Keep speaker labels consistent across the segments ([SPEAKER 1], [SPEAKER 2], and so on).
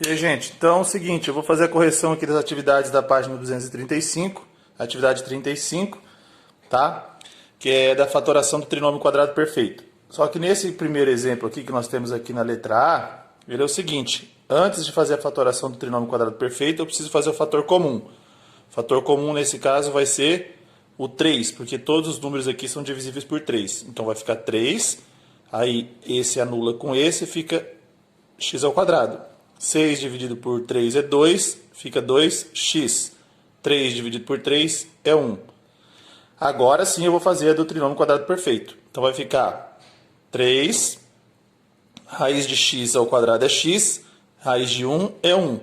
[SPEAKER 1] E aí, gente, então é o seguinte, eu vou fazer a correção aqui das atividades da página 235, atividade 35, tá? Que é da fatoração do trinômio quadrado perfeito. Só que nesse primeiro exemplo aqui que nós temos aqui na letra A, ele é o seguinte, antes de fazer a fatoração do trinômio quadrado perfeito, eu preciso fazer o fator comum. O fator comum nesse caso vai ser o 3, porque todos os números aqui são divisíveis por 3. Então vai ficar 3, aí esse anula com esse, fica x ao quadrado. 6 dividido por 3 é 2, fica 2x. 3 dividido por 3 é 1. Agora sim eu vou fazer a do trinômio quadrado perfeito. Então vai ficar 3, raiz de x ao quadrado é x, raiz de 1 é 1.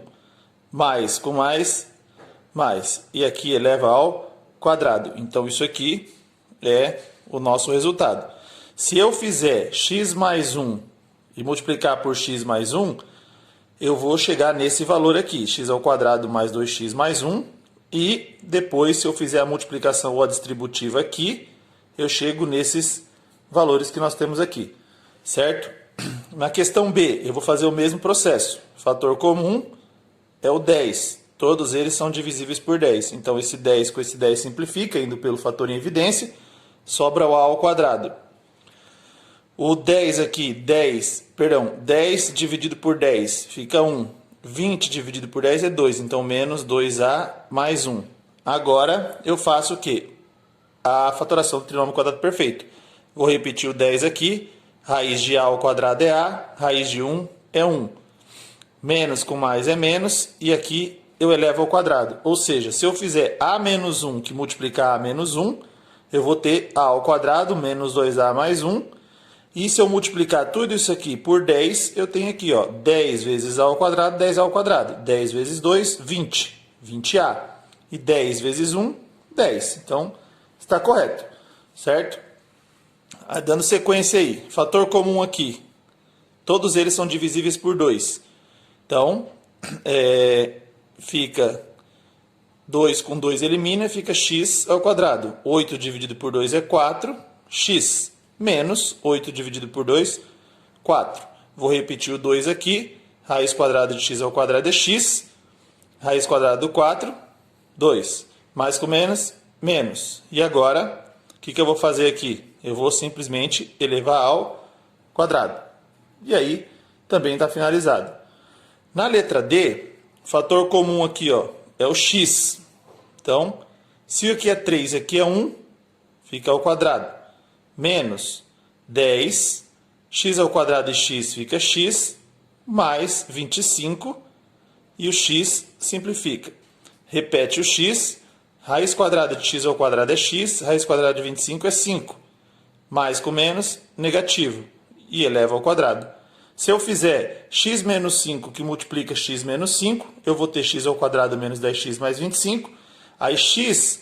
[SPEAKER 1] Mais com mais, mais. E aqui eleva ao quadrado. Então isso aqui é o nosso resultado. Se eu fizer x mais 1 e multiplicar por x mais 1, eu vou chegar nesse valor aqui, x ao quadrado mais 2x mais 1. E depois, se eu fizer a multiplicação ou a distributiva aqui, eu chego nesses valores que nós temos aqui, certo? Na questão B, eu vou fazer o mesmo processo. Fator comum é o 10. Todos eles são divisíveis por 10. Então, esse 10 com esse 10 simplifica, indo pelo fator em evidência, sobra o a ao quadrado. O 10 aqui, 10 dividido por 10 fica 1. 20 dividido por 10 é 2, então menos 2a mais 1. Agora eu faço o quê? A fatoração do trinômio quadrado perfeito. Vou repetir o 10 aqui, raiz de a ao quadrado é a, raiz de 1 é 1. Menos com mais é menos, e aqui eu elevo ao quadrado. Ou seja, se eu fizer a menos 1 que multiplicar a menos 1, eu vou ter a ao quadrado menos 2a mais 1. E se eu multiplicar tudo isso aqui por 10, eu tenho aqui, ó, 10 vezes a ao quadrado, 10a ao quadrado. 10 vezes 2, 20. 20a. E 10 vezes 1, 10. Então, está correto, certo? Dando sequência aí. Fator comum aqui. Todos eles são divisíveis por 2. Então, fica 2 com 2 elimina, fica x ao quadrado. 8 dividido por 2 é 4, x. Menos 8 dividido por 2, 4. Vou repetir o 2 aqui. Raiz quadrada de x ao quadrado é x. Raiz quadrada do 4, 2. Mais com menos, menos. E agora, o que eu vou fazer aqui? Eu vou simplesmente elevar ao quadrado. E aí, também está finalizado. Na letra D, o fator comum aqui, ó, é o x. Então, se aqui é 3 e aqui é 1, fica ao quadrado. Menos 10, x ao quadrado de x fica x, mais 25, e o x simplifica. Repete o x, raiz quadrada de x ao quadrado é x, raiz quadrada de 25 é 5. Mais com menos, negativo, e eleva ao quadrado. Se eu fizer x menos 5 que multiplica x menos 5, eu vou ter x ao quadrado menos 10x mais 25. Aí x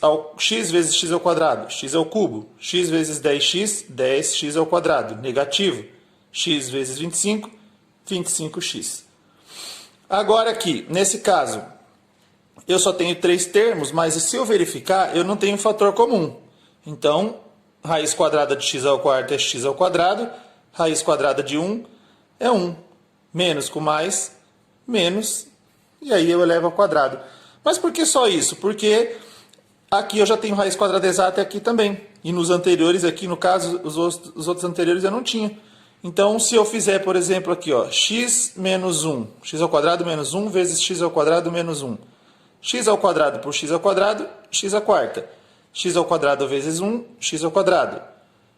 [SPEAKER 1] vezes x ao quadrado, x ao cubo. X vezes 10x, 10x ao quadrado, negativo. X vezes 25, 25x. Agora aqui, nesse caso, eu só tenho 3 termos, mas se eu verificar, eu não tenho fator comum. Então, raiz quadrada de x ao quarto é x ao quadrado, raiz quadrada de 1 é 1. Menos com mais, menos, e aí eu elevo ao quadrado. Mas por que só isso? Porque aqui eu já tenho raiz quadrada exata aqui também. E nos anteriores, aqui no caso, os outros anteriores eu não tinha. Então, se eu fizer, por exemplo, aqui, ó, x menos 1, x ao quadrado menos 1 vezes x ao quadrado menos 1. X ao quadrado por x ao quadrado, x à quarta. X ao quadrado vezes 1, x ao quadrado.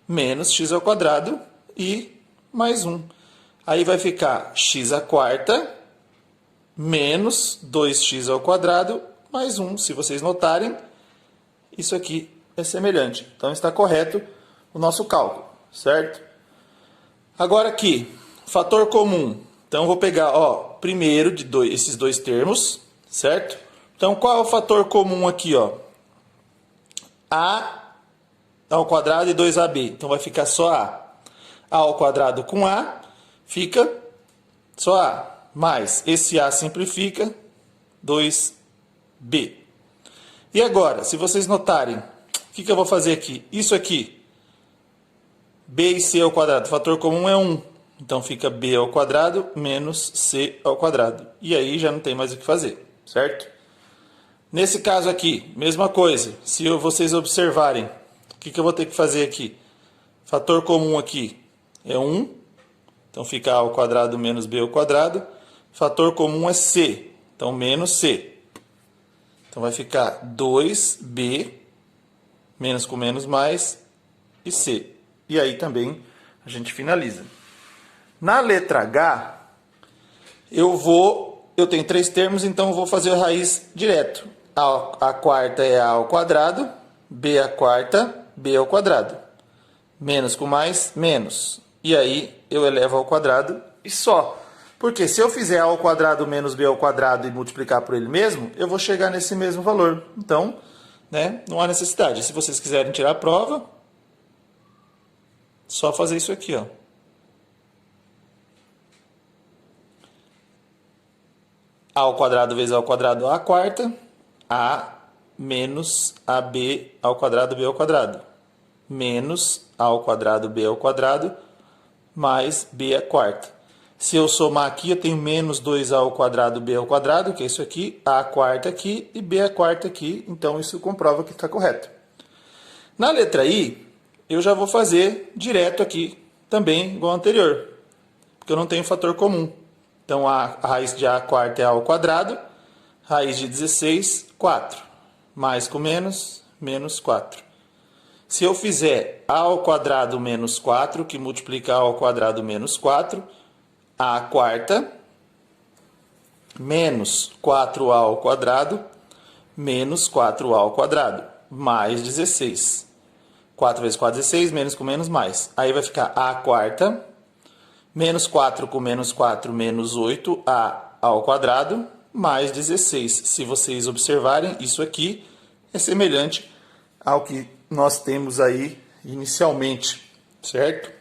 [SPEAKER 1] Menos x ao quadrado e mais 1. Aí vai ficar x à quarta menos 2x ao quadrado mais 1. Se vocês notarem, isso aqui é semelhante. Então, está correto o nosso cálculo, certo? Agora aqui, fator comum. Então, eu vou pegar, ó, primeiro de esses dois termos, certo? Então, qual é o fator comum aqui, ó? A ao quadrado e 2ab. Então, vai ficar só a. A ao quadrado com a, fica só a. Mais esse a simplifica, 2b. E agora, se vocês notarem, o que eu vou fazer aqui? Isso aqui, b e c ao quadrado, o fator comum é 1. Então fica b ao quadrado menos c ao quadrado. E aí já não tem mais o que fazer, certo? Nesse caso aqui, mesma coisa. Se vocês observarem, o que eu vou ter que fazer aqui? Fator comum aqui é 1. Então fica a ao quadrado menos b ao quadrado. Fator comum é c. Então menos c. Então vai ficar 2b, menos com menos mais, e c. E aí também a gente finaliza. Na letra H, eu tenho 3 termos, então eu vou fazer a raiz direto. A quarta é a ao quadrado, b a quarta, b ao quadrado. Menos com mais, menos. E aí eu elevo ao quadrado e só. Porque se eu fizer a ao quadrado menos b ao quadrado e multiplicar por ele mesmo, eu vou chegar nesse mesmo valor. Então, né, não há necessidade. Se vocês quiserem tirar a prova, só fazer isso aqui, ó. A ao quadrado vezes a ao quadrado a quarta, a menos ab ao quadrado b ao quadrado, menos a ao quadrado b ao quadrado, mais b à quarta. Se eu somar aqui, eu tenho menos 2a ao quadrado b ao quadrado, que é isso aqui, a quarta aqui e b à quarta aqui, então isso comprova que está correto. Na letra I, eu já vou fazer direto aqui, também igual ao anterior, porque eu não tenho fator comum. Então, a raiz de a quarta é a ao quadrado, raiz de 16, 4. Mais com menos, menos 4. Se eu fizer a ao quadrado menos 4, que multiplica a ao quadrado menos 4, a quarta, menos 4a ao quadrado, menos 4a ao quadrado, mais 16. 4 vezes 4, 16, menos com menos, mais. Aí vai ficar a quarta, menos 4 com menos 4, menos 8a ao quadrado, mais 16. Se vocês observarem, isso aqui é semelhante ao que nós temos aí inicialmente, certo?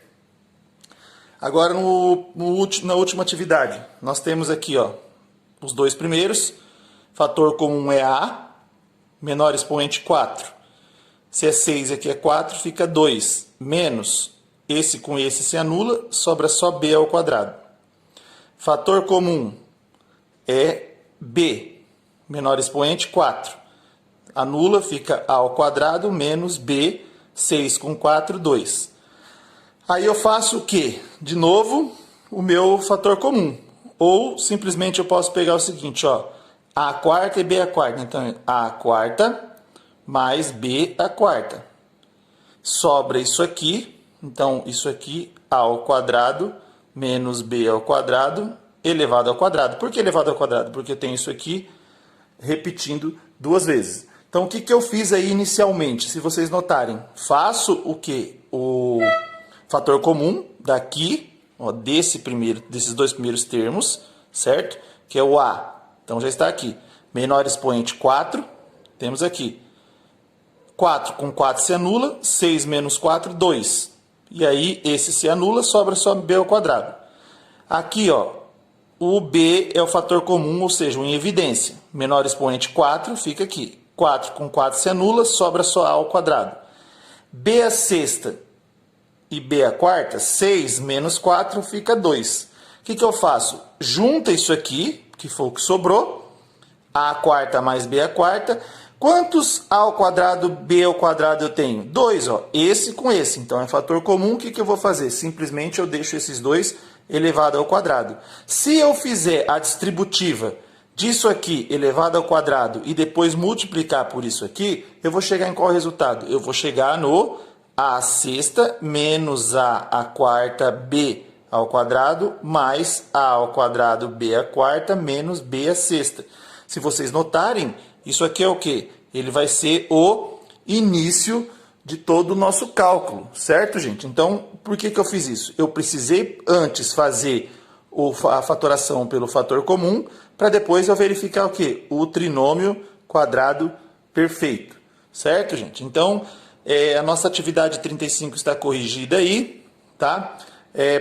[SPEAKER 1] Agora, na última atividade, nós temos aqui, ó, os dois primeiros. Fator comum é a, menor expoente 4. Se é 6 e aqui é 4, fica 2. Menos, esse com esse se anula, sobra só b ao quadrado. Fator comum é b, menor expoente 4. Anula, fica a ao quadrado menos b, 6 com 4, 2. Aí eu faço o quê? De novo, o meu fator comum. Ou simplesmente eu posso pegar o seguinte, ó, a quarta e b a quarta. Então, a quarta mais b a quarta. Sobra isso aqui. Então, isso aqui a ao quadrado menos b ao quadrado elevado ao quadrado. Por que elevado ao quadrado? Porque eu tenho isso aqui repetindo duas vezes. Então, o que eu fiz aí inicialmente? Se vocês notarem, faço o quê? O fator comum daqui, ó, desses dois primeiros termos, certo? Que é o a. Então, já está aqui. Menor expoente 4, temos aqui. 4 com 4 se anula, 6 menos 4, 2. E aí, esse se anula, sobra só b ao quadrado. Aqui, ó, o b é o fator comum, ou seja, o em evidência. Menor expoente 4 fica aqui. 4 com 4 se anula, sobra só a ao quadrado. B a sexta e b a quarta, 6 menos 4 fica 2. O que eu faço? Junta isso aqui, que foi o que sobrou, a quarta mais b a quarta. Quantos a ao quadrado, b ao quadrado eu tenho? 2, ó, esse com esse. Então é fator comum, o que eu vou fazer? Simplesmente eu deixo esses dois elevado ao quadrado. Se eu fizer a distributiva disso aqui elevado ao quadrado e depois multiplicar por isso aqui, eu vou chegar em qual resultado? Eu vou chegar no a sexta menos a quarta b ao quadrado mais a ao quadrado b a quarta menos b a sexta. Se vocês notarem, isso aqui é o quê? Ele vai ser o início de todo o nosso cálculo, certo, gente? Então, por que eu fiz isso? Eu precisei antes fazer a fatoração pelo fator comum, para depois eu verificar o quê? O trinômio quadrado perfeito, certo, gente? Então, a nossa atividade 35 está corrigida aí, tá?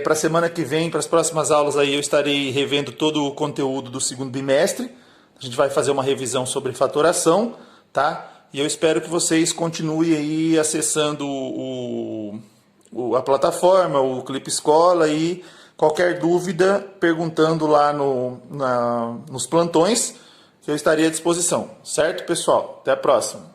[SPEAKER 1] Para a semana que vem, para as próximas aulas aí, eu estarei revendo todo o conteúdo do segundo bimestre. A gente vai fazer uma revisão sobre fatoração, tá? E eu espero que vocês continuem aí acessando a plataforma, o Clipe Escola e Qualquer dúvida, perguntando lá nos plantões, que eu estaria à disposição. Certo, pessoal? Até a próxima.